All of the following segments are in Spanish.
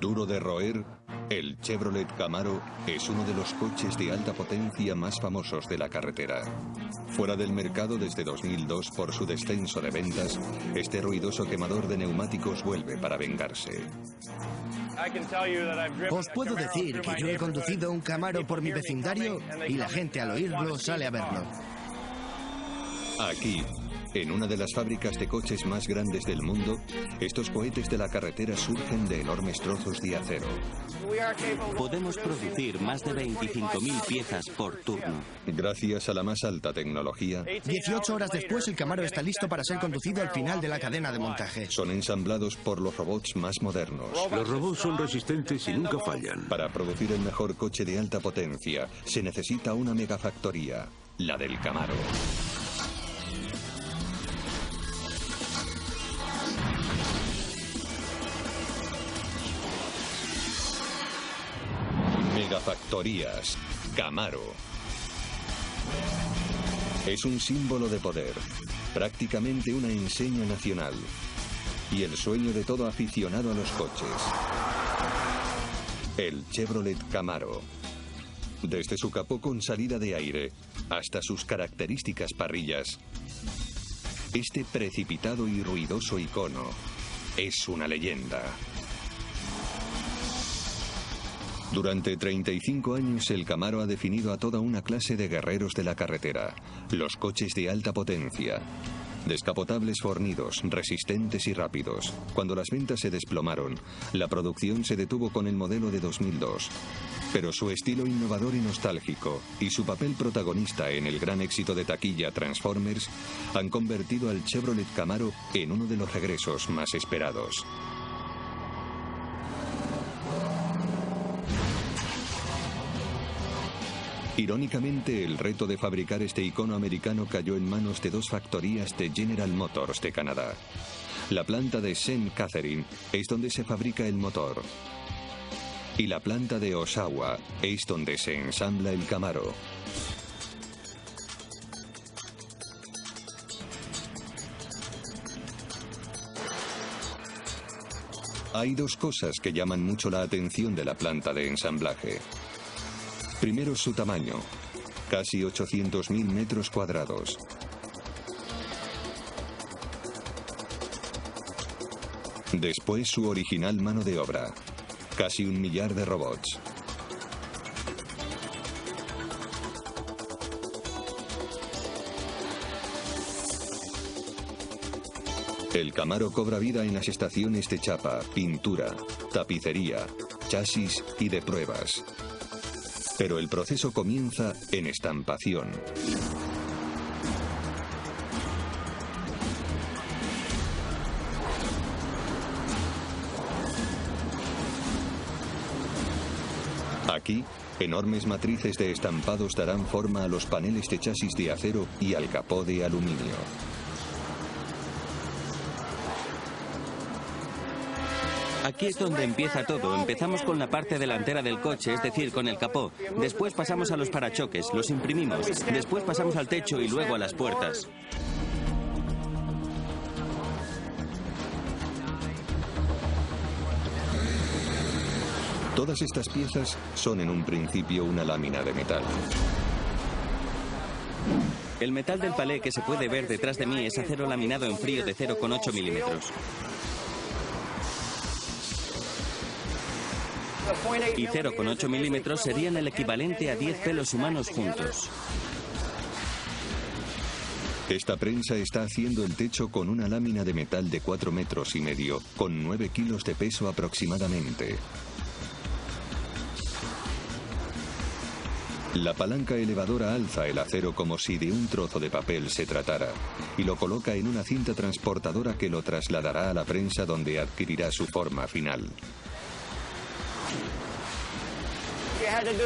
Duro de roer, el Chevrolet Camaro es uno de los coches de alta potencia más famosos de la carretera. Fuera del mercado desde 2002 por su descenso de ventas, este ruidoso quemador de neumáticos vuelve para vengarse. Os puedo decir que yo he conducido un Camaro por mi vecindario y la gente al oírlo sale a verlo. Aquí, en una de las fábricas de coches más grandes del mundo, estos cohetes de la carretera surgen de enormes trozos de acero. Podemos producir más de 25.000 piezas por turno. Gracias a la más alta tecnología, 18 horas después, el Camaro está listo para ser conducido al final de la cadena de montaje. son ensamblados por los robots más modernos. Los robots son resistentes y nunca fallan. Para producir el mejor coche de alta potencia, se necesita una megafactoría, la del Camaro. Megafactorías Camaro. Es un símbolo de poder, prácticamente una enseña nacional, y el sueño de todo aficionado a los coches. El Chevrolet Camaro. Desde su capó con salida de aire hasta sus características parrillas, este precipitado y ruidoso icono es una leyenda. Durante 35 años el Camaro ha definido a toda una clase de guerreros de la carretera, los coches de alta potencia. Descapotables fornidos, resistentes y rápidos. Cuando las ventas se desplomaron, la producción se detuvo con el modelo de 2002. Pero su estilo innovador y nostálgico y su papel protagonista en el gran éxito de taquilla Transformers han convertido al Chevrolet Camaro en uno de los regresos más esperados. Irónicamente, el reto de fabricar este icono americano cayó en manos de dos factorías de General Motors de Canadá. La planta de St. Catherine es donde se fabrica el motor. Y la planta de Oshawa es donde se ensambla el Camaro. Hay dos cosas que llaman mucho la atención de la planta de ensamblaje. Primero, su tamaño, casi 800.000 metros cuadrados. Después, su original mano de obra, casi 1 millar de robots. El Camaro cobra vida en las estaciones de chapa, pintura, tapicería, chasis y de pruebas. Pero el proceso comienza en estampación. Aquí, enormes matrices de estampados darán forma a los paneles de chasis de acero y al capó de aluminio. Aquí es donde empieza todo. Empezamos con la parte delantera del coche, es decir, con el capó. Después pasamos a los parachoques, los imprimimos. Después pasamos al techo y luego a las puertas. Todas estas piezas son en un principio una lámina de metal. El metal del palé que se puede ver detrás de mí es acero laminado en frío de 0,8 milímetros. Y 0,8 milímetros serían el equivalente a 10 pelos humanos juntos. Esta prensa está haciendo el techo con una lámina de metal de 4,5 metros, con 9 kilos de peso aproximadamente. La palanca elevadora alza el acero como si de un trozo de papel se tratara y lo coloca en una cinta transportadora que lo trasladará a la prensa donde adquirirá su forma final.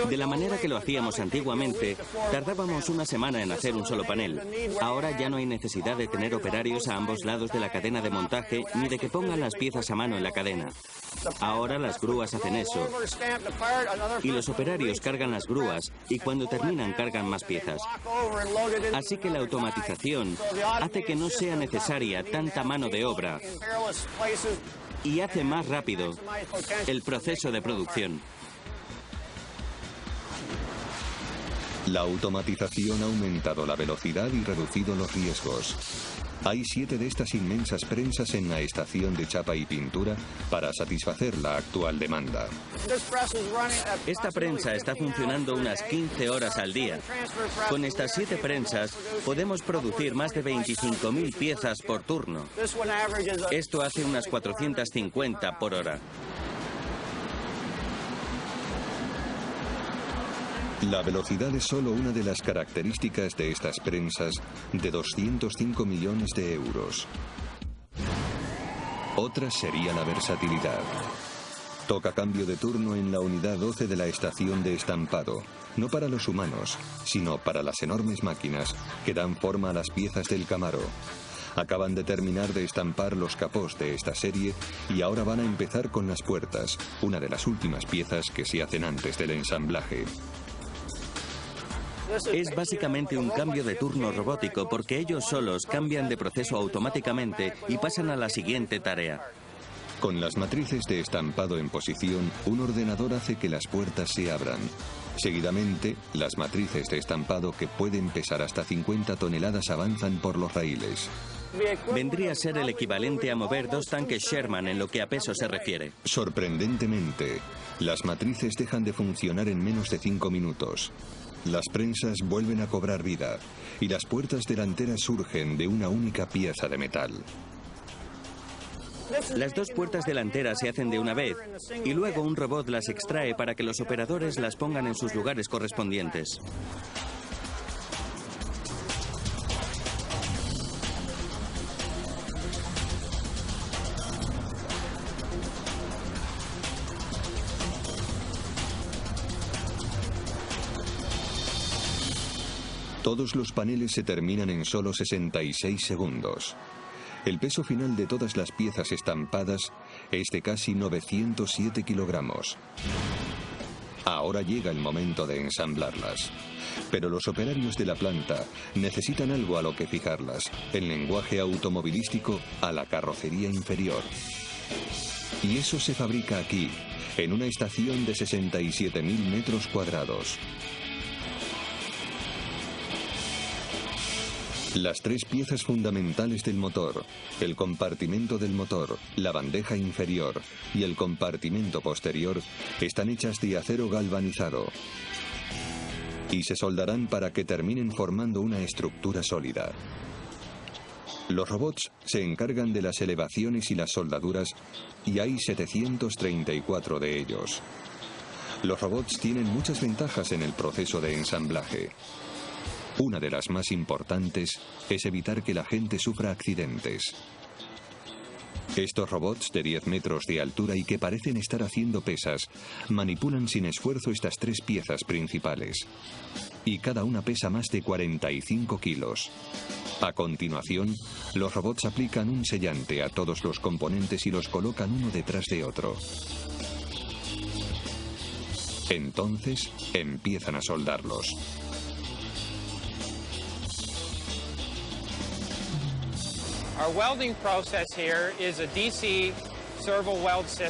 De la manera que lo hacíamos antiguamente, tardábamos una semana en hacer un solo panel. Ahora ya no hay necesidad de tener operarios a ambos lados de la cadena de montaje ni de que pongan las piezas a mano en la cadena. Ahora las grúas hacen eso. Y los operarios cargan las grúas y cuando terminan cargan más piezas. Así que la automatización hace que no sea necesaria tanta mano de obra y hace más rápido el proceso de producción. La automatización ha aumentado la velocidad y reducido los riesgos. Hay 7 de estas inmensas prensas en la estación de chapa y pintura para satisfacer la actual demanda. Esta prensa está funcionando unas 15 horas al día. Con estas 7 prensas podemos producir más de 25.000 piezas por turno. Esto hace unas 450 por hora. La velocidad es solo una de las características de estas prensas de 205 millones de euros. Otra sería la versatilidad. Toca cambio de turno en la unidad 12 de la estación de estampado, no para los humanos, sino para las enormes máquinas que dan forma a las piezas del Camaro. Acaban de terminar de estampar los capós de esta serie y ahora van a empezar con las puertas, una de las últimas piezas que se hacen antes del ensamblaje. Es básicamente un cambio de turno robótico porque ellos solos cambian de proceso automáticamente y pasan a la siguiente tarea. Con las matrices de estampado en posición, un ordenador hace que las puertas se abran. Seguidamente, las matrices de estampado que pueden pesar hasta 50 toneladas avanzan por los raíles. Vendría a ser el equivalente a mover 2 tanques Sherman en lo que a peso se refiere. Sorprendentemente, las matrices dejan de funcionar en menos de 5 minutos. Las prensas vuelven a cobrar vida y las puertas delanteras surgen de una única pieza de metal. Las 2 puertas delanteras se hacen de una vez y luego un robot las extrae para que los operadores las pongan en sus lugares correspondientes. Todos los paneles se terminan en solo 66 segundos. El peso final de todas las piezas estampadas es de casi 907 kilogramos. Ahora llega el momento de ensamblarlas. Pero los operarios de la planta necesitan algo a lo que fijarlas, en lenguaje automovilístico, a la carrocería inferior. Y eso se fabrica aquí, en una estación de 67.000 metros cuadrados. Las 3 piezas fundamentales del motor, el compartimento del motor, la bandeja inferior y el compartimento posterior, están hechas de acero galvanizado y se soldarán para que terminen formando una estructura sólida. Los robots se encargan de las elevaciones y las soldaduras y hay 734 de ellos. Los robots tienen muchas ventajas en el proceso de ensamblaje. Una de las más importantes es evitar que la gente sufra accidentes. Estos robots de 10 metros de altura y que parecen estar haciendo pesas, manipulan sin esfuerzo estas 3 piezas principales. Y cada una pesa más de 45 kilos. A continuación, los robots aplican un sellante a todos los componentes y los colocan uno detrás de otro. Entonces, empiezan a soldarlos.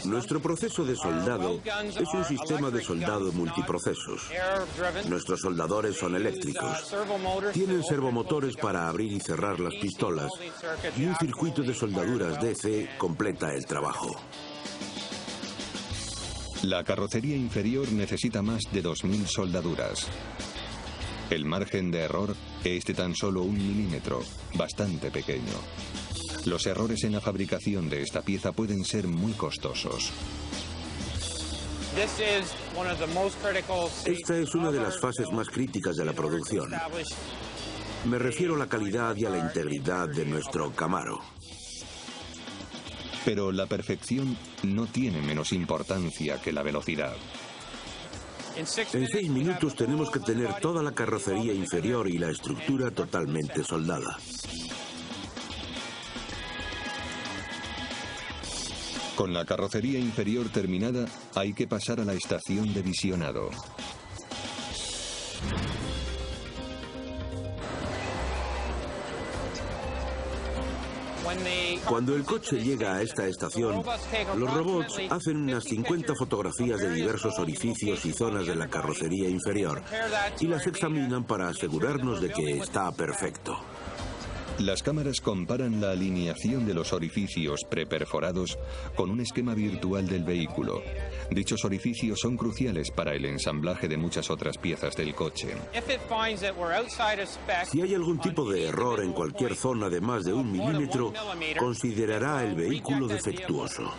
Nuestro proceso de soldado es un sistema de soldado multiprocesos. Nuestros soldadores son eléctricos. Tienen servomotores para abrir y cerrar las pistolas y un circuito de soldaduras DC completa el trabajo. La carrocería inferior necesita más de 2.000 soldaduras. El margen de error es de tan solo 1 milímetro, bastante pequeño. Los errores en la fabricación de esta pieza pueden ser muy costosos. Esta es una de las fases más críticas de la producción. Me refiero a la calidad y a la integridad de nuestro Camaro. Pero la perfección no tiene menos importancia que la velocidad. En 6 minutos tenemos que tener toda la carrocería inferior y la estructura totalmente soldada. Con la carrocería inferior terminada, hay que pasar a la estación de visionado. Cuando el coche llega a esta estación, los robots hacen unas 50 fotografías de diversos orificios y zonas de la carrocería inferior y las examinan para asegurarnos de que está perfecto. Las cámaras comparan la alineación de los orificios preperforados con un esquema virtual del vehículo. Dichos orificios son cruciales para el ensamblaje de muchas otras piezas del coche. Si hay algún tipo de error en cualquier zona de más de 1 milímetro, considerará el vehículo defectuoso.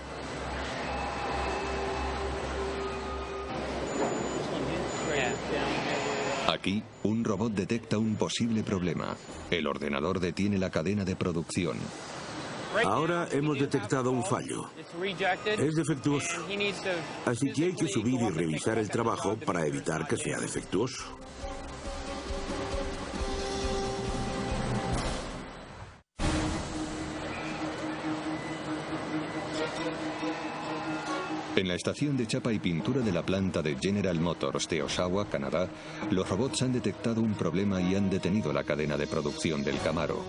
Aquí, un robot detecta un posible problema. El ordenador detiene la cadena de producción. Ahora hemos detectado un fallo. Es defectuoso. Así que hay que subir y revisar el trabajo para evitar que sea defectuoso. En la estación de chapa y pintura de la planta de General Motors de Oshawa, Canadá, los robots han detectado un problema y han detenido la cadena de producción del Camaro.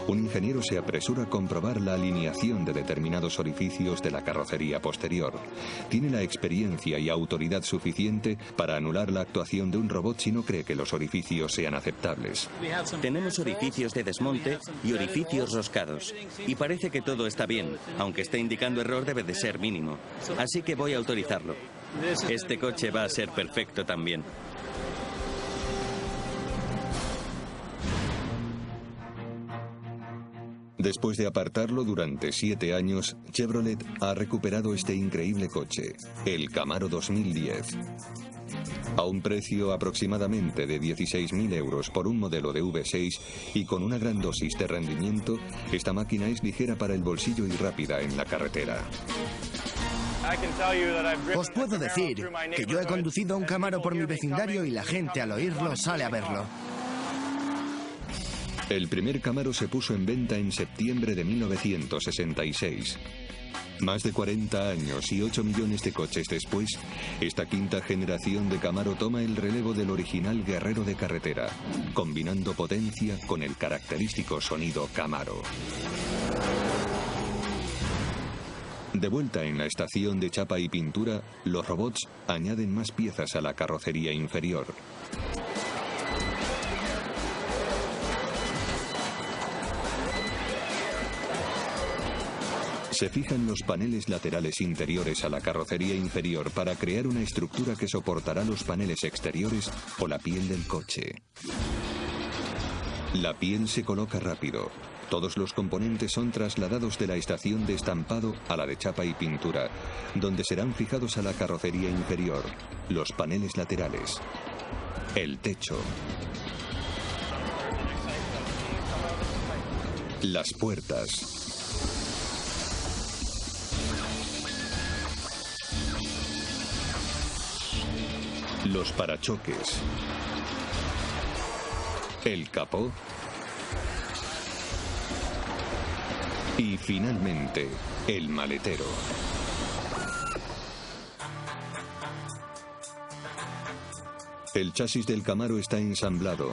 Un ingeniero se apresura a comprobar la alineación de determinados orificios de la carrocería posterior. Tiene la experiencia y autoridad suficiente para anular la actuación de un robot si no cree que los orificios sean aceptables. Tenemos orificios de desmonte y orificios roscados. Y parece que todo está bien, aunque esté indicando error debe de ser mínimo. Así que voy a autorizarlo. Este coche va a ser perfecto también. Después de apartarlo durante 7 años, Chevrolet ha recuperado este increíble coche, el Camaro 2010. A un precio aproximadamente de 16.000 euros por un modelo de V6 y con una gran dosis de rendimiento, esta máquina es ligera para el bolsillo y rápida en la carretera. Os puedo decir que yo he conducido un Camaro por mi vecindario y la gente al oírlo sale a verlo. El primer Camaro se puso en venta en septiembre de 1966. Más de 40 años y 8 millones de coches después, esta quinta generación de Camaro toma el relevo del original guerrero de carretera, combinando potencia con el característico sonido Camaro. De vuelta en la estación de chapa y pintura, los robots añaden más piezas a la carrocería inferior. Se fijan los paneles laterales interiores a la carrocería inferior para crear una estructura que soportará los paneles exteriores o la piel del coche. La piel se coloca rápido. Todos los componentes son trasladados de la estación de estampado a la de chapa y pintura, donde serán fijados a la carrocería inferior, los paneles laterales, el techo, las puertas, los parachoques, el capó y finalmente el maletero. El chasis del Camaro está ensamblado.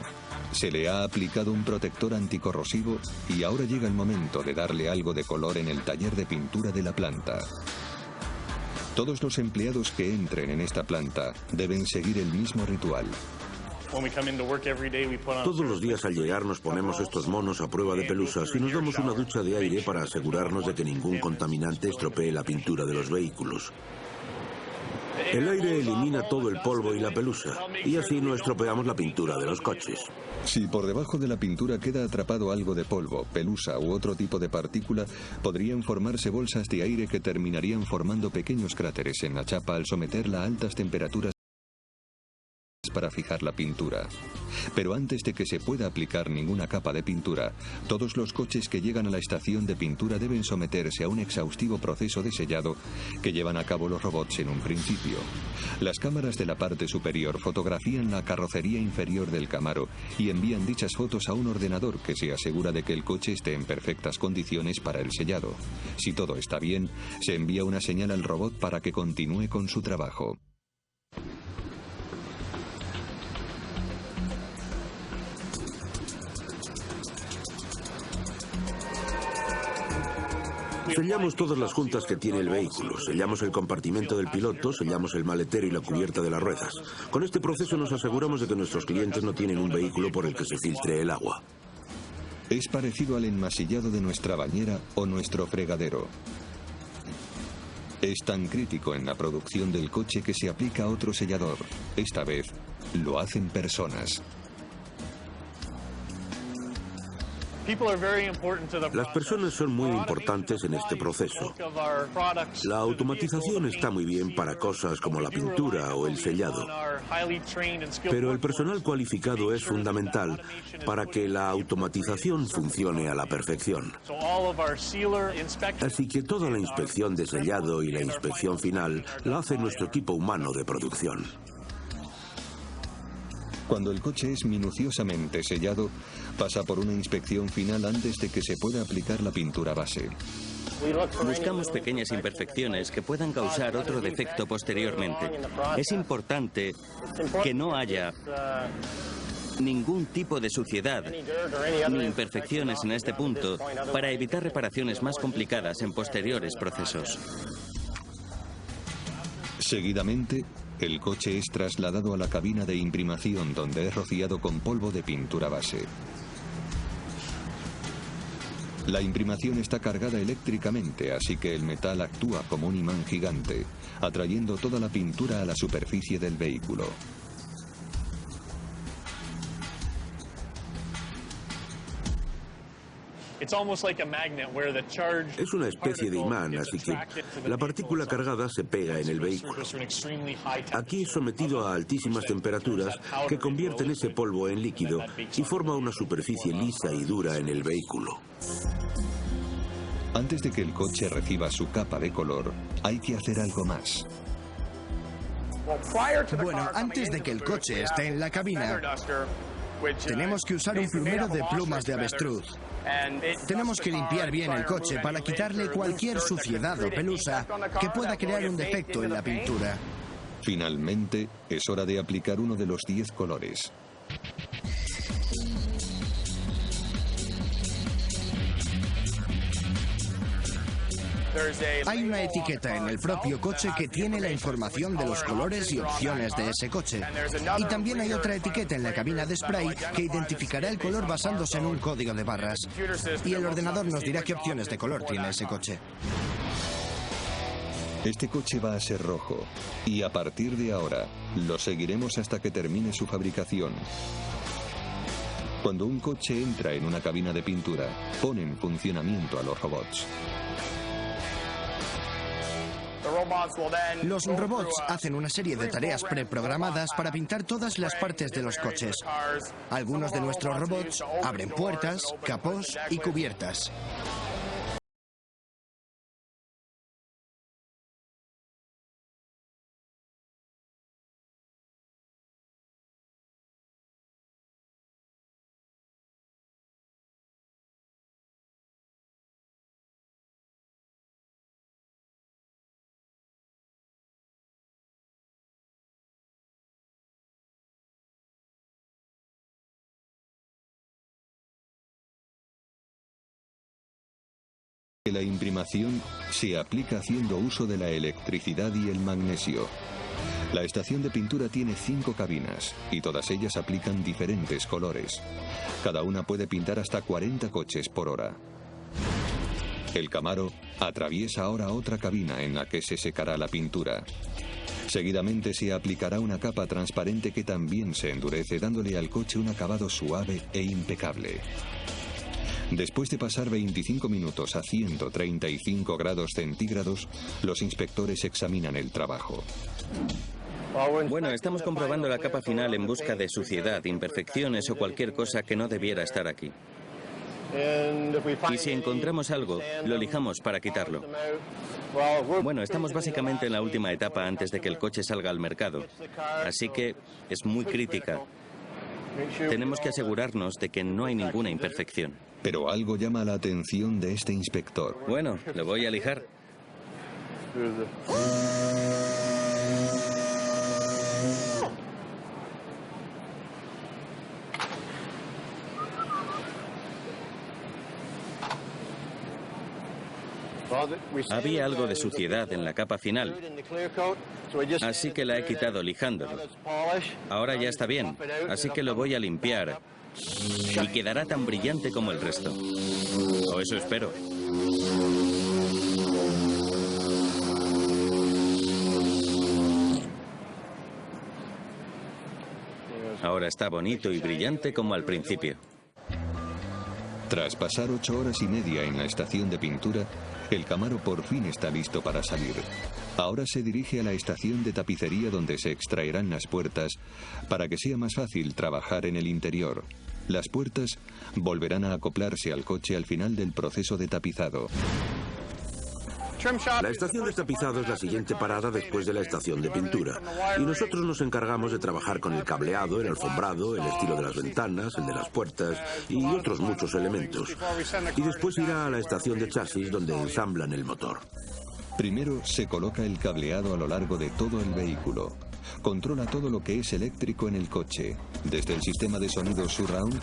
Se le ha aplicado un protector anticorrosivo y ahora llega el momento de darle algo de color en el taller de pintura de la planta. Todos los empleados que entren en esta planta deben seguir el mismo ritual. Todos los días al llegar nos ponemos estos monos a prueba de pelusas y nos damos una ducha de aire para asegurarnos de que ningún contaminante estropee la pintura de los vehículos. El aire elimina todo el polvo y la pelusa, y así no estropeamos la pintura de los coches. Si por debajo de la pintura queda atrapado algo de polvo, pelusa u otro tipo de partícula, podrían formarse bolsas de aire que terminarían formando pequeños cráteres en la chapa al someterla a altas temperaturas para fijar la pintura. Pero antes de que se pueda aplicar ninguna capa de pintura, todos los coches que llegan a la estación de pintura deben someterse a un exhaustivo proceso de sellado que llevan a cabo los robots en un principio. Las cámaras de la parte superior fotografían la carrocería inferior del Camaro y envían dichas fotos a un ordenador que se asegura de que el coche esté en perfectas condiciones para el sellado. Si todo está bien, se envía una señal al robot para que continúe con su trabajo. Sellamos todas las juntas que tiene el vehículo, sellamos el compartimento del piloto, sellamos el maletero y la cubierta de las ruedas. Con este proceso nos aseguramos de que nuestros clientes no tienen un vehículo por el que se filtre el agua. Es parecido al enmasillado de nuestra bañera o nuestro fregadero. Es tan crítico en la producción del coche que se aplica otro sellador. Esta vez lo hacen personas. Las personas son muy importantes en este proceso. La automatización está muy bien para cosas como la pintura o el sellado, pero el personal cualificado es fundamental para que la automatización funcione a la perfección. Así que toda la inspección de sellado y la inspección final la hace nuestro equipo humano de producción. Cuando el coche es minuciosamente sellado, pasa por una inspección final antes de que se pueda aplicar la pintura base. Buscamos pequeñas imperfecciones que puedan causar otro defecto posteriormente. Es importante que no haya ningún tipo de suciedad ni imperfecciones en este punto para evitar reparaciones más complicadas en posteriores procesos. Seguidamente, el coche es trasladado a la cabina de imprimación donde es rociado con polvo de pintura base. La imprimación está cargada eléctricamente, así que el metal actúa como un imán gigante, atrayendo toda la pintura a la superficie del vehículo. Es una especie de imán, así que la partícula cargada se pega en el vehículo. Aquí es sometido a altísimas temperaturas que convierten ese polvo en líquido y forma una superficie lisa y dura en el vehículo. Antes de que el coche reciba su capa de color, hay que hacer algo más. Bueno, antes de que el coche esté en la cabina, tenemos que usar un plumero de plumas de avestruz. Tenemos que limpiar bien el coche para quitarle cualquier suciedad o pelusa que pueda crear un defecto en la pintura. Finalmente, es hora de aplicar uno de los 10 colores. Hay una etiqueta en el propio coche que tiene la información de los colores y opciones de ese coche. Y también hay otra etiqueta en la cabina de spray que identificará el color basándose en un código de barras. Y el ordenador nos dirá qué opciones de color tiene ese coche. Este coche va a ser rojo y a partir de ahora lo seguiremos hasta que termine su fabricación. Cuando un coche entra en una cabina de pintura, pone en funcionamiento a los robots. Los robots hacen una serie de tareas preprogramadas para pintar todas las partes de los coches. Algunos de nuestros robots abren puertas, capós y cubiertas. La imprimación se aplica haciendo uso de la electricidad y el magnesio. La estación de pintura tiene 5 cabinas y todas ellas aplican diferentes colores. Cada una puede pintar hasta 40 coches por hora. El Camaro atraviesa ahora otra cabina en la que se secará la pintura. Seguidamente se aplicará una capa transparente que también se endurece, dándole al coche un acabado suave e impecable. Después de pasar 25 minutos a 135 grados centígrados, los inspectores examinan el trabajo. Bueno, estamos comprobando la capa final en busca de suciedad, imperfecciones o cualquier cosa que no debiera estar aquí. Y si encontramos algo, lo lijamos para quitarlo. Bueno, estamos básicamente en la última etapa antes de que el coche salga al mercado, así que es muy crítica. Tenemos que asegurarnos de que no hay ninguna imperfección. Pero algo llama la atención de este inspector. Bueno, lo voy a lijar. Había algo de suciedad en la capa final, así que la he quitado lijándolo. Ahora ya está bien, así que lo voy a limpiar y quedará tan brillante como el resto. O eso espero. Ahora está bonito y brillante como al principio. Tras pasar 8 horas y media en la estación de pintura, el Camaro por fin está listo para salir. Ahora se dirige a la estación de tapicería donde se extraerán las puertas para que sea más fácil trabajar en el interior. Las puertas volverán a acoplarse al coche al final del proceso de tapizado. La estación de tapizado es la siguiente parada después de la estación de pintura. Y nosotros nos encargamos de trabajar con el cableado, el alfombrado, el estilo de las ventanas, el de las puertas y otros muchos elementos. Y después irá a la estación de chasis donde ensamblan el motor. Primero se coloca el cableado a lo largo de todo el vehículo. Controla todo lo que es eléctrico en el coche, desde el sistema de sonido surround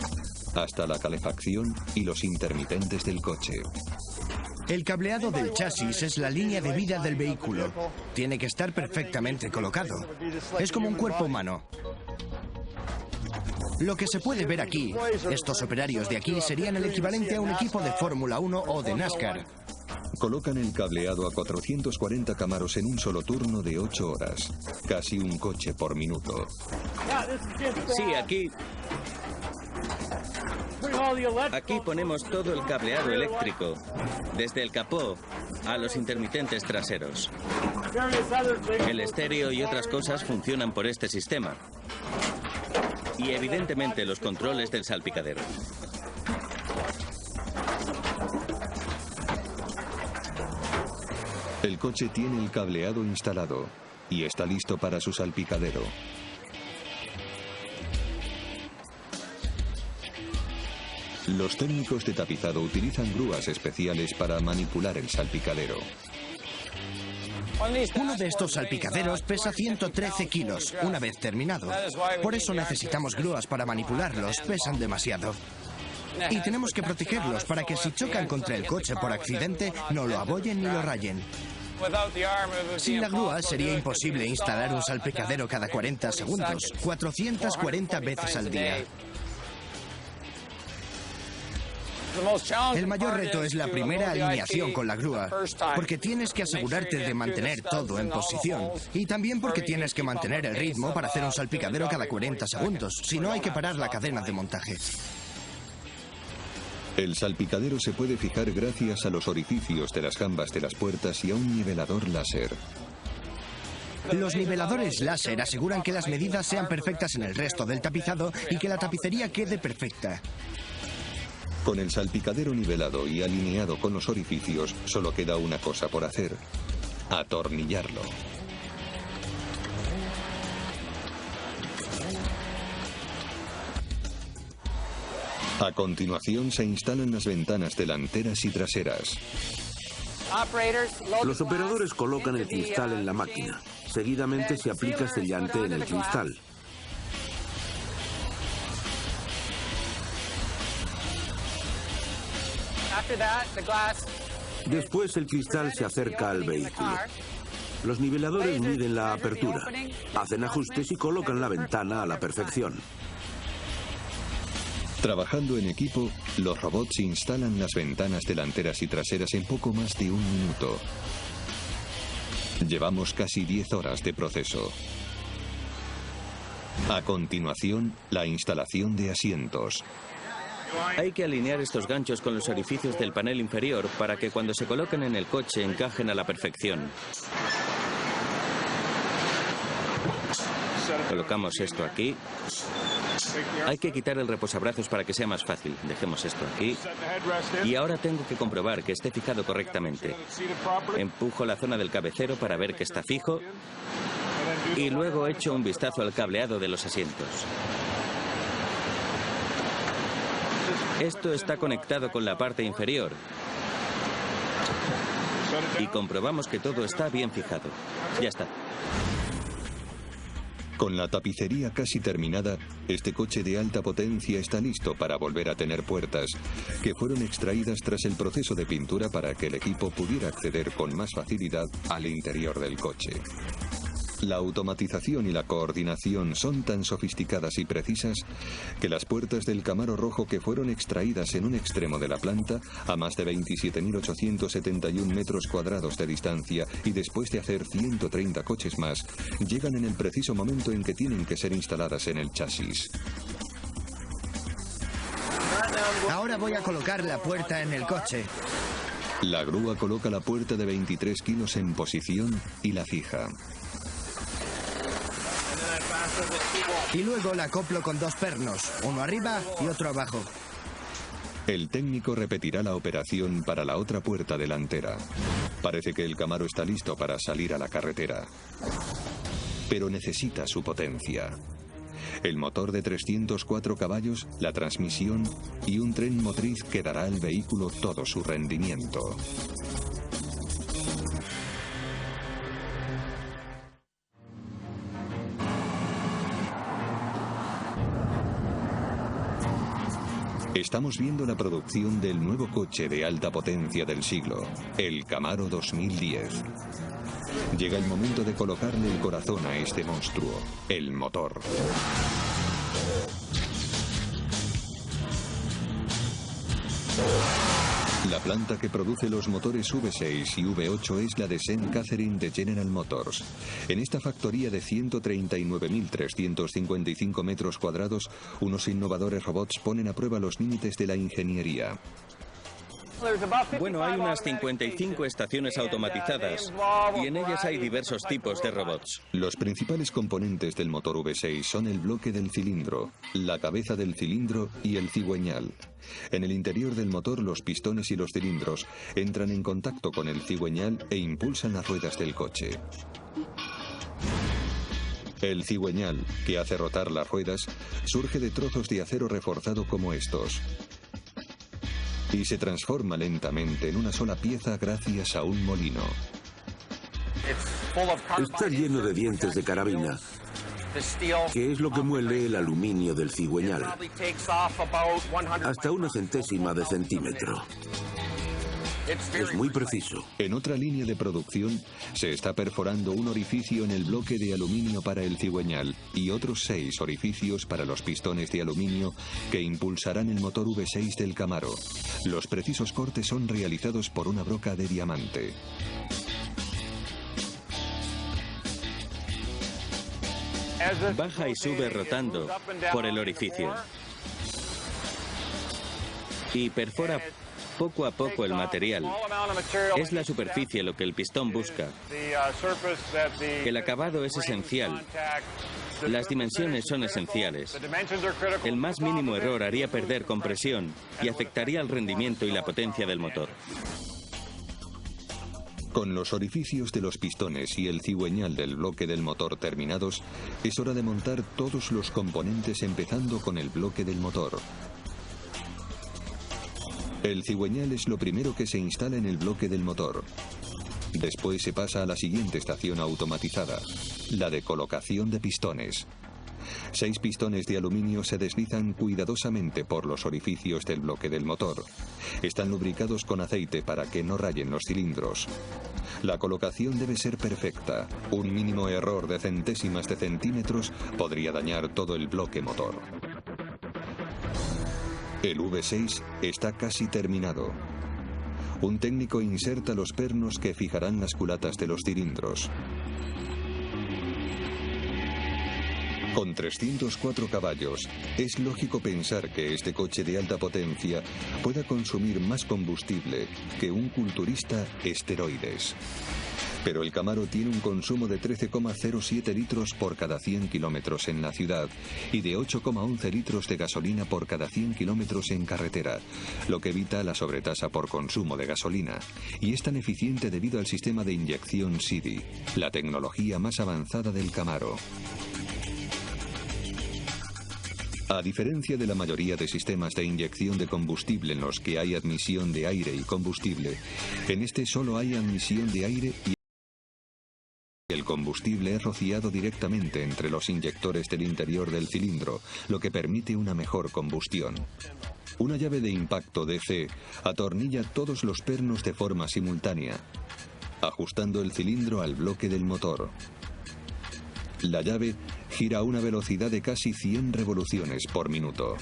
hasta la calefacción y los intermitentes del coche. El cableado del chasis es la línea de vida del vehículo. Tiene que estar perfectamente colocado. Es como un cuerpo humano. Lo que se puede ver aquí, estos operarios de aquí serían el equivalente a un equipo de Fórmula 1 o de NASCAR. Colocan el cableado a 440 Camaros en un solo turno de 8 horas. Casi un coche por minuto. Sí, Aquí ponemos todo el cableado eléctrico, desde el capó a los intermitentes traseros. El estéreo y otras cosas funcionan por este sistema. Y evidentemente los controles del salpicadero. El coche tiene el cableado instalado y está listo para su salpicadero. Los técnicos de tapizado utilizan grúas especiales para manipular el salpicadero. Uno de estos salpicaderos pesa 113 kilos, una vez terminado. Por eso necesitamos grúas para manipularlos, pesan demasiado. Y tenemos que protegerlos para que si chocan contra el coche por accidente, no lo abollen ni lo rayen. Sin la grúa sería imposible instalar un salpicadero cada 40 segundos, 440 veces al día. El mayor reto es la primera alineación con la grúa, porque tienes que asegurarte de mantener todo en posición. Y también porque tienes que mantener el ritmo para hacer un salpicadero cada 40 segundos, si no hay que parar la cadena de montaje. El salpicadero se puede fijar gracias a los orificios de las jambas de las puertas y a un nivelador láser. Los niveladores láser aseguran que las medidas sean perfectas en el resto del tapizado y que la tapicería quede perfecta. Con el salpicadero nivelado y alineado con los orificios, solo queda una cosa por hacer: atornillarlo. A continuación se instalan las ventanas delanteras y traseras. Los operadores colocan el cristal en la máquina. Seguidamente se aplica sellante en el cristal. Después el cristal se acerca al vehículo. Los niveladores miden la apertura, hacen ajustes y colocan la ventana a la perfección. Trabajando en equipo, los robots instalan las ventanas delanteras y traseras en poco más de un minuto. Llevamos casi 10 horas de proceso. A continuación, la instalación de asientos. Hay que alinear estos ganchos con los orificios del panel inferior para que cuando se coloquen en el coche encajen a la perfección. Colocamos esto aquí. Hay que quitar el reposabrazos para que sea más fácil. Dejemos esto aquí. Y ahora tengo que comprobar que esté fijado correctamente. Empujo la zona del cabecero para ver que está fijo. Y luego echo un vistazo al cableado de los asientos. Esto está conectado con la parte inferior. Y comprobamos que todo está bien fijado. Ya está. Con la tapicería casi terminada, este coche de alta potencia está listo para volver a tener puertas, que fueron extraídas tras el proceso de pintura para que el equipo pudiera acceder con más facilidad al interior del coche. La automatización y la coordinación son tan sofisticadas y precisas que las puertas del Camaro rojo, que fueron extraídas en un extremo de la planta a más de 27.871 metros cuadrados de distancia y después de hacer 130 coches más, llegan en el preciso momento en que tienen que ser instaladas en el chasis. Ahora voy a colocar la puerta en el coche. La grúa coloca la puerta de 23 kilos en posición y la fija. Y luego la acoplo con dos pernos, uno arriba y otro abajo. El técnico repetirá la operación para la otra puerta delantera. Parece que el Camaro está listo para salir a la carretera. Pero necesita su potencia. El motor de 304 caballos, la transmisión y un tren motriz que dará al vehículo todo su rendimiento. Estamos viendo la producción del nuevo coche de alta potencia del siglo, el Camaro 2010. Llega el momento de colocarle el corazón a este monstruo, el motor. La planta que produce los motores V6 y V8 es la de St. Catherine de General Motors. En esta factoría de 139.355 metros cuadrados, unos innovadores robots ponen a prueba los límites de la ingeniería. Bueno, hay unas 55 estaciones automatizadas y en ellas hay diversos tipos de robots. Los principales componentes del motor V6 son el bloque del cilindro, la cabeza del cilindro y el cigüeñal. En el interior del motor, los pistones y los cilindros entran en contacto con el cigüeñal e impulsan las ruedas del coche. El cigüeñal, que hace rotar las ruedas, surge de trozos de acero reforzado como estos y se transforma lentamente en una sola pieza gracias a un molino. Está lleno de dientes de carabina, que es lo que muele el aluminio del cigüeñal, hasta una centésima de centímetro. Es muy preciso. En otra línea de producción, se está perforando un orificio en el bloque de aluminio para el cigüeñal y otros 6 orificios para los pistones de aluminio que impulsarán el motor V6 del Camaro. Los precisos cortes son realizados por una broca de diamante. Baja y sube rotando por el orificio y perfora poco a poco el material. Es la superficie lo que el pistón busca. El acabado es esencial. Las dimensiones son esenciales. El más mínimo error haría perder compresión y afectaría el rendimiento y la potencia del motor. Con los orificios de los pistones y el cigüeñal del bloque del motor terminados, es hora de montar todos los componentes empezando con el bloque del motor. El cigüeñal es lo primero que se instala en el bloque del motor. Después se pasa a la siguiente estación automatizada, la de colocación de pistones. 6 pistones de aluminio se deslizan cuidadosamente por los orificios del bloque del motor. Están lubricados con aceite para que no rayen los cilindros. La colocación debe ser perfecta. Un mínimo error de centésimas de centímetros podría dañar todo el bloque motor. El V6 está casi terminado. Un técnico inserta los pernos que fijarán las culatas de los cilindros. Con 304 caballos, es lógico pensar que este coche de alta potencia pueda consumir más combustible que un culturista esteroides. Pero el Camaro tiene un consumo de 13,07 litros por cada 100 kilómetros en la ciudad y de 8,11 litros de gasolina por cada 100 kilómetros en carretera, lo que evita la sobretasa por consumo de gasolina. Y es tan eficiente debido al sistema de inyección SIDI, la tecnología más avanzada del Camaro. A diferencia de la mayoría de sistemas de inyección de combustible en los que hay admisión de aire y combustible, en este solo hay admisión de aire y El combustible es rociado directamente entre los inyectores del interior del cilindro, lo que permite una mejor combustión. Una llave de impacto DC atornilla todos los pernos de forma simultánea, ajustando el cilindro al bloque del motor. La llave gira a una velocidad de casi 100 revoluciones por minuto.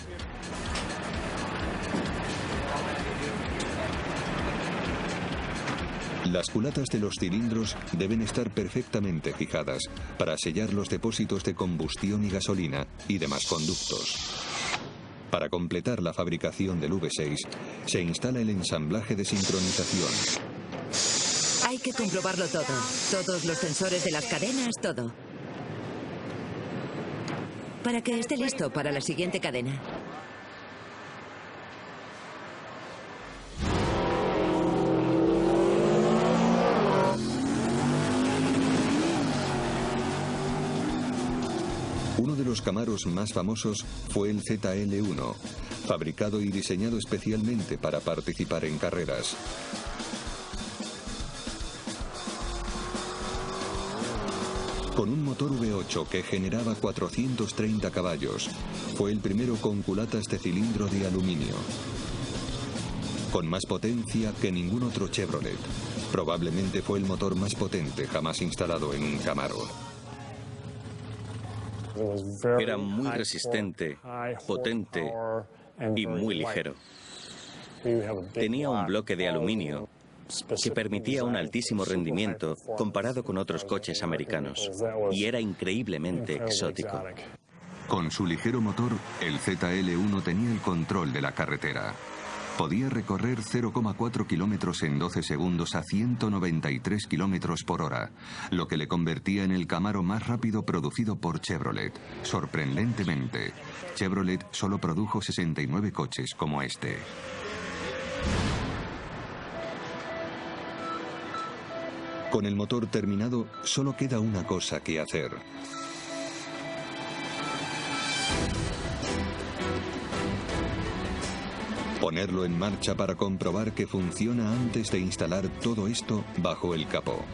Las culatas de los cilindros deben estar perfectamente fijadas para sellar los depósitos de combustión y gasolina y demás conductos. Para completar la fabricación del V6, se instala el ensamblaje de sincronización. Hay que comprobarlo todo. Todos los sensores de las cadenas, todo. Para que esté listo para la siguiente cadena. Uno de los Camaros más famosos fue el ZL1, fabricado y diseñado especialmente para participar en carreras. Con un motor V8 que generaba 430 caballos, fue el primero con culatas de cilindro de aluminio. Con más potencia que ningún otro Chevrolet, probablemente fue el motor más potente jamás instalado en un Camaro. Era muy resistente, potente y muy ligero. Tenía un bloque de aluminio que permitía un altísimo rendimiento comparado con otros coches americanos, y era increíblemente exótico. Con su ligero motor, el ZL1 tenía el control de la carretera. Podía recorrer 0,4 kilómetros en 12 segundos a 193 kilómetros por hora, lo que le convertía en el Camaro más rápido producido por Chevrolet. Sorprendentemente, Chevrolet solo produjo 69 coches como este. Con el motor terminado, solo queda una cosa que hacer. Ponerlo en marcha para comprobar que funciona antes de instalar todo esto bajo el capó.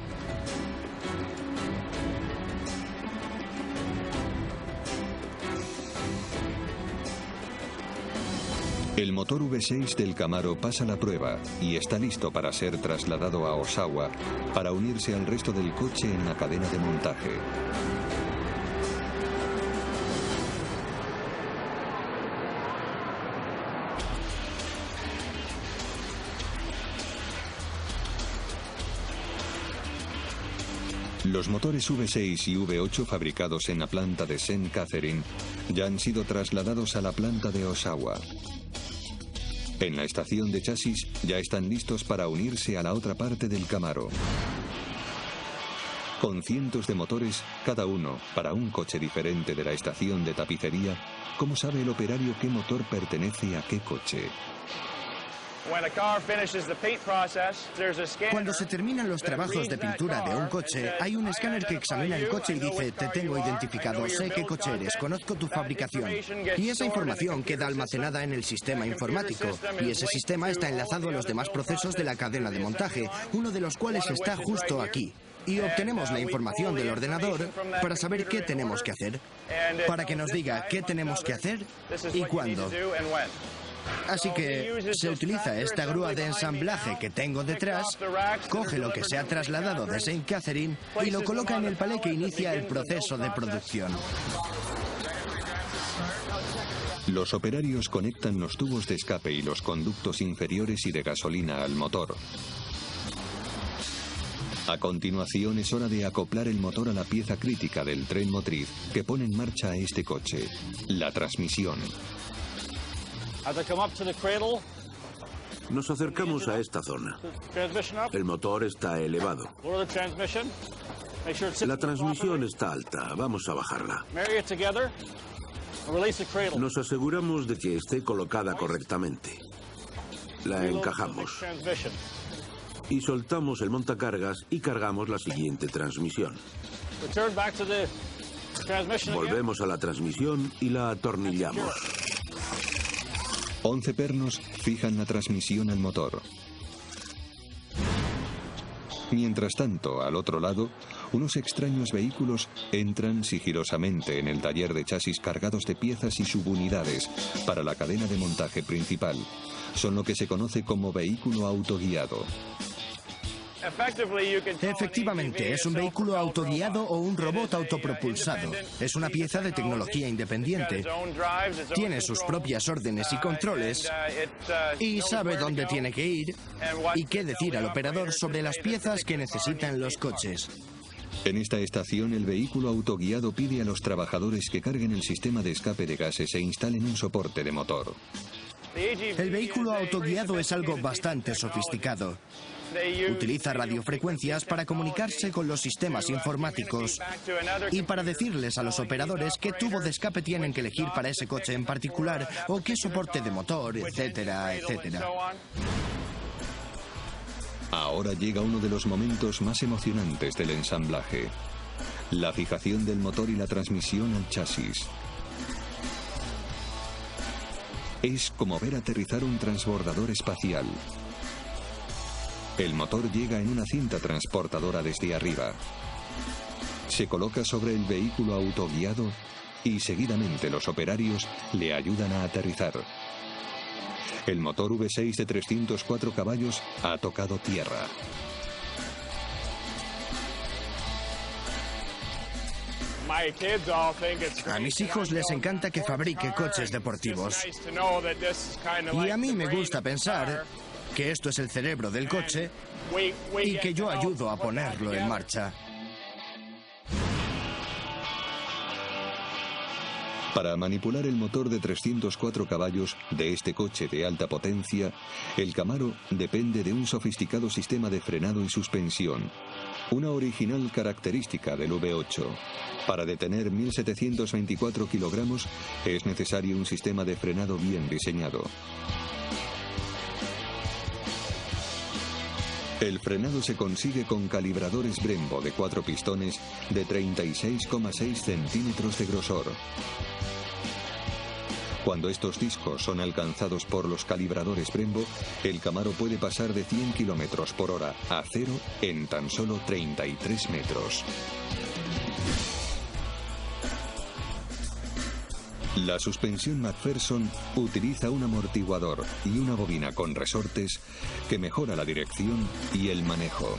El motor V6 del Camaro pasa la prueba y está listo para ser trasladado a Oshawa para unirse al resto del coche en la cadena de montaje. Los motores V6 y V8 fabricados en la planta de St. Catherine ya han sido trasladados a la planta de Oshawa. En la estación de chasis ya están listos para unirse a la otra parte del Camaro. Con cientos de motores, cada uno para un coche diferente de la estación de tapicería, ¿cómo sabe el operario qué motor pertenece a qué coche? Cuando se terminan los trabajos de pintura de un coche, hay un escáner que examina el coche y dice: te tengo identificado, sé qué coche eres, conozco tu fabricación. Y esa información queda almacenada en el sistema informático. Y ese sistema está enlazado a los demás procesos de la cadena de montaje, uno de los cuales está justo aquí. Y obtenemos la información del ordenador para saber qué tenemos que hacer, para que nos diga qué tenemos que hacer y cuándo. Así que se utiliza esta grúa de ensamblaje que tengo detrás, coge lo que se ha trasladado de St. Catherine y lo coloca en el palé que inicia el proceso de producción. Los operarios conectan los tubos de escape y los conductos inferiores y de gasolina al motor. A continuación es hora de acoplar el motor a la pieza crítica del tren motriz que pone en marcha a este coche, la transmisión. Nos acercamos a esta zona. El motor está elevado. La transmisión está alta. Vamos a bajarla. Nos aseguramos de que esté colocada correctamente. La encajamos. Y soltamos el montacargas y cargamos la siguiente transmisión. Volvemos a la transmisión y la atornillamos. 11 pernos fijan la transmisión al motor. Mientras tanto, al otro lado, Unos extraños vehículos entran sigilosamente en el taller de chasis cargados de piezas y subunidades para la cadena de montaje principal. Son lo que se conoce como vehículo autoguiado. Efectivamente, es un vehículo autoguiado o un robot autopropulsado. Es una pieza de tecnología independiente. Tiene sus propias órdenes y controles y sabe dónde tiene que ir y qué decir al operador sobre las piezas que necesitan los coches. En esta estación, el vehículo autoguiado pide a los trabajadores que carguen el sistema de escape de gases e instalen un soporte de motor. El vehículo autoguiado es algo bastante sofisticado. Utiliza radiofrecuencias para comunicarse con los sistemas informáticos y para decirles a los operadores qué tubo de escape tienen que elegir para ese coche en particular o qué soporte de motor, etcétera, etcétera. Ahora llega uno de los momentos más emocionantes del ensamblaje: la fijación del motor y la transmisión al chasis. Es como ver aterrizar un transbordador espacial. El motor llega en una cinta transportadora desde arriba. Se coloca sobre el vehículo autoguiado y seguidamente los operarios le ayudan a aterrizar. El motor V6 de 304 caballos ha tocado tierra. A mis hijos les encanta que fabrique coches deportivos. Y a mí me gusta pensar que esto es el cerebro del coche y que yo ayudo a ponerlo en marcha. Para manipular el motor de 304 caballos de este coche de alta potencia, el Camaro depende de un sofisticado sistema de frenado y suspensión, una original característica del V8. Para detener 1.724 kilogramos es necesario un sistema de frenado bien diseñado. El frenado se consigue con calibradores Brembo de 4 pistones de 36,6 centímetros de grosor. Cuando estos discos son alcanzados por los calibradores Brembo, el Camaro puede pasar de 100 kilómetros por hora a 0 en tan solo 33 metros. La suspensión McPherson utiliza un amortiguador y una bobina con resortes que mejora la dirección y el manejo.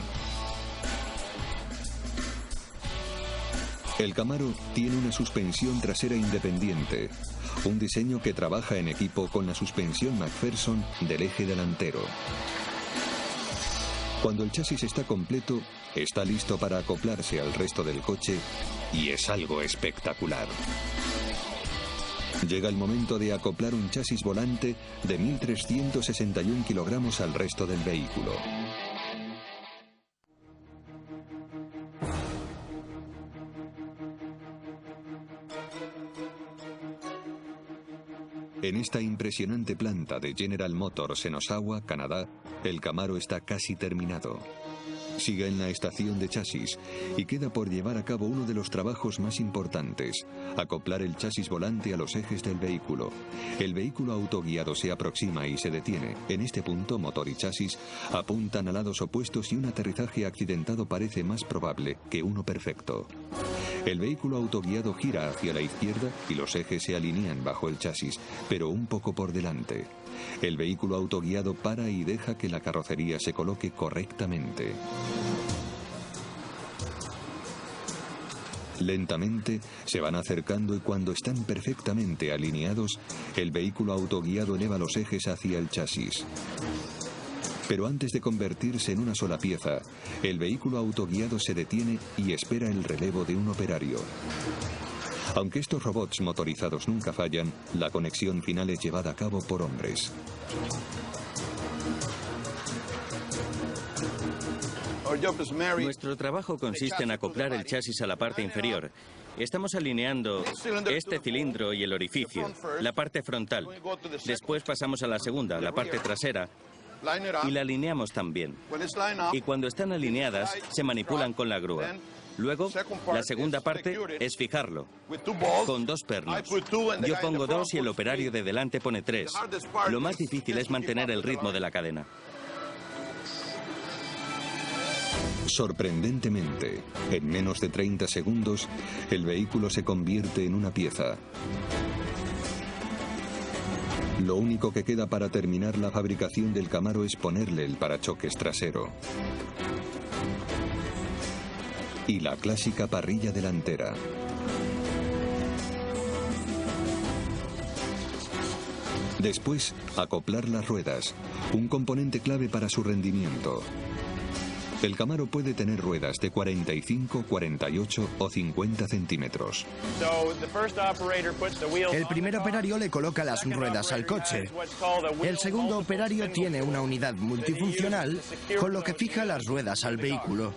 El Camaro tiene una suspensión trasera independiente, un diseño que trabaja en equipo con la suspensión McPherson del eje delantero. Cuando el chasis está completo, está listo para acoplarse al resto del coche y es algo espectacular. Llega el momento de acoplar un chasis volante de 1.361 kilogramos al resto del vehículo. En esta impresionante planta de General Motors en Oshawa, Canadá, el Camaro está casi terminado. Sigue en la estación de chasis y queda por llevar a cabo uno de los trabajos más importantes: acoplar el chasis volante a los ejes del vehículo. El vehículo autoguiado se aproxima y se detiene. En este punto, motor y chasis apuntan a lados opuestos y un aterrizaje accidentado parece más probable que uno perfecto. El vehículo autoguiado gira hacia la izquierda y los ejes se alinean bajo el chasis, pero un poco por delante. El vehículo autoguiado para y deja que la carrocería se coloque correctamente. Lentamente se van acercando y cuando están perfectamente alineados, el vehículo autoguiado eleva los ejes hacia el chasis. Pero antes de convertirse en una sola pieza, el vehículo autoguiado se detiene y espera el relevo de un operario. Aunque estos robots motorizados nunca fallan, la conexión final es llevada a cabo por hombres. Nuestro trabajo consiste en acoplar el chasis a la parte inferior. Estamos alineando este cilindro y el orificio, la parte frontal. Después pasamos a la segunda, la parte trasera, y la alineamos también. Y cuando están alineadas, se manipulan con la grúa. Luego, la segunda parte es fijarlo, con 2 pernos. Yo pongo 2 y el operario de delante pone 3. Lo más difícil es mantener el ritmo de la cadena. Sorprendentemente, en menos de 30 segundos, el vehículo se convierte en una pieza. Lo único que queda para terminar la fabricación del Camaro es ponerle el parachoques trasero y la clásica parrilla delantera. Después, acoplar las ruedas, un componente clave para su rendimiento. El Camaro puede tener ruedas de 45, 48 o 50 centímetros. El primer operario le coloca las ruedas al coche. El segundo operario tiene una unidad multifuncional con lo que fija las ruedas al vehículo.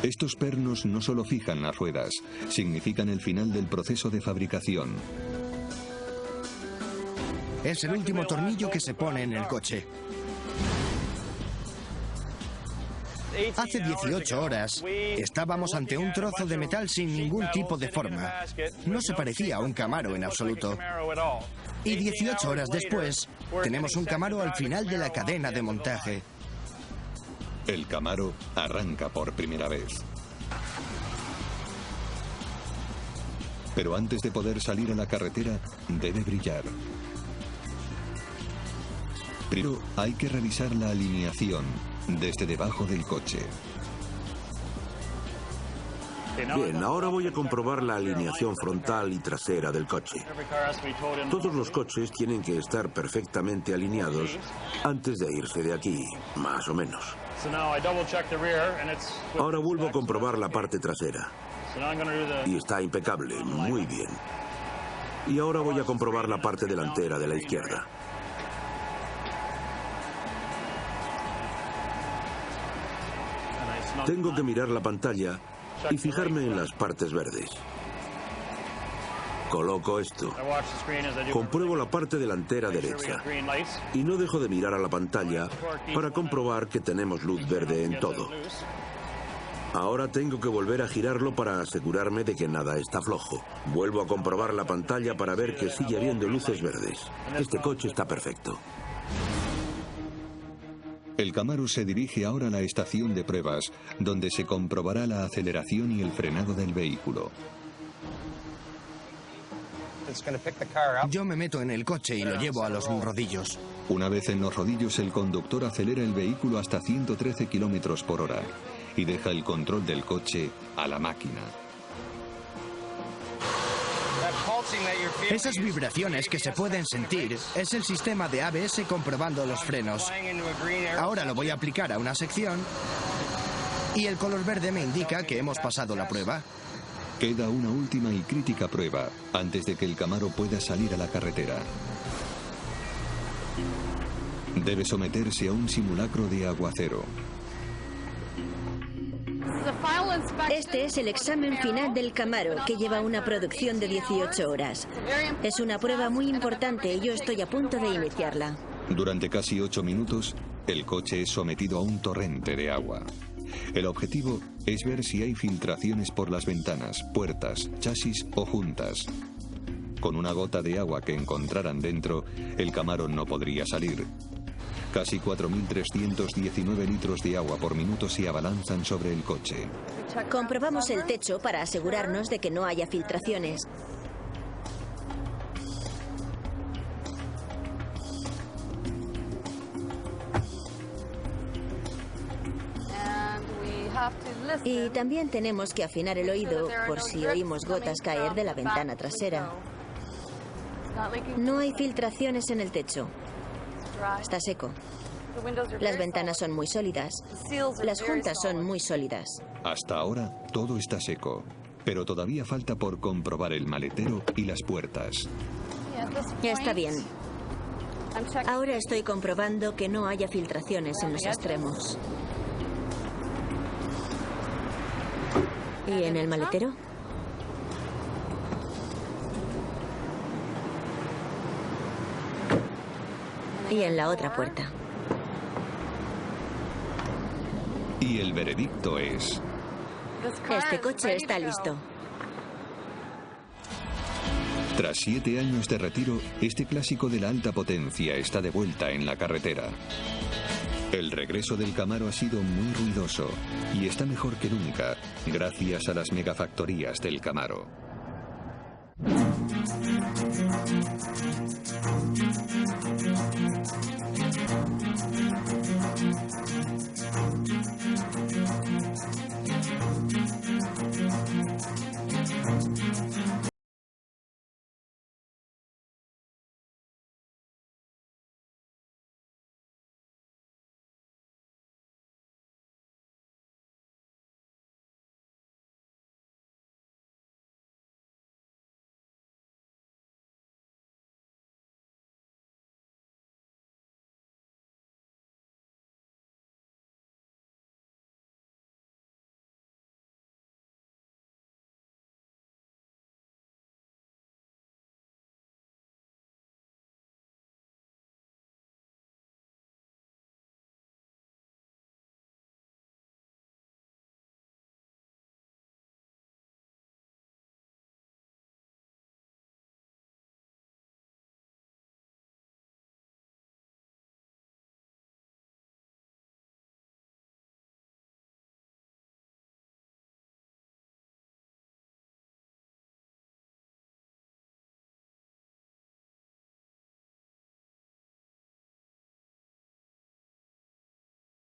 Estos pernos no solo fijan las ruedas, significan el final del proceso de fabricación. Es el último tornillo que se pone en el coche. Hace 18 horas estábamos ante un trozo de metal sin ningún tipo de forma. No se parecía a un Camaro en absoluto. Y 18 horas después, tenemos un Camaro al final de la cadena de montaje. El Camaro arranca por primera vez. Pero antes de poder salir a la carretera, debe brillar. Primero hay que revisar la alineación desde debajo del coche. Bien, ahora voy a comprobar la alineación frontal y trasera del coche. Todos los coches tienen que estar perfectamente alineados antes de irse de aquí, más o menos. Ahora vuelvo a comprobar la parte trasera. Y está impecable, muy bien. Y ahora voy a comprobar la parte delantera de la izquierda. Tengo que mirar la pantalla y fijarme en las partes verdes. Coloco esto. Compruebo la parte delantera derecha. Y no dejo de mirar a la pantalla para comprobar que tenemos luz verde en todo. Ahora tengo que volver a girarlo para asegurarme de que nada está flojo. Vuelvo a comprobar la pantalla para ver que sigue habiendo luces verdes. Este coche está perfecto. El Camaro se dirige ahora a la estación de pruebas, donde se comprobará la aceleración y el frenado del vehículo. Yo me meto en el coche y lo llevo a los rodillos. Una vez en los rodillos, el conductor acelera el vehículo hasta 113 kilómetros por hora y deja el control del coche a la máquina. Esas vibraciones que se pueden sentir es el sistema de ABS comprobando los frenos. Ahora lo voy a aplicar a una sección y el color verde me indica que hemos pasado la prueba. Queda una última y crítica prueba antes de que el Camaro pueda salir a la carretera. Debe someterse a un simulacro de aguacero. Este es el examen final del Camaro, que lleva una producción de 18 horas. Es una prueba muy importante y yo estoy a punto de iniciarla. Durante casi 8 minutos, el coche es sometido a un torrente de agua. El objetivo es ver si hay filtraciones por las ventanas, puertas, chasis o juntas. Con una gota de agua que encontraran dentro, el Camaro no podría salir. Casi 4.319 litros de agua por minuto se abalanzan sobre el coche. Comprobamos el techo para asegurarnos de que no haya filtraciones. Y también tenemos que afinar el oído por si oímos gotas caer de la ventana trasera. No hay filtraciones en el techo. Está seco. Las ventanas son muy sólidas. Las juntas son muy sólidas. Hasta ahora todo está seco, pero todavía falta por comprobar el maletero y las puertas. Está bien. Ahora estoy comprobando que no haya filtraciones en los extremos. ¿Y en el maletero? Y en la otra puerta. Y el veredicto es... Este coche está listo. Tras 7 años de retiro, este clásico de la alta potencia está de vuelta en la carretera. El regreso del Camaro ha sido muy ruidoso y está mejor que nunca, gracias a las megafactorías del Camaro.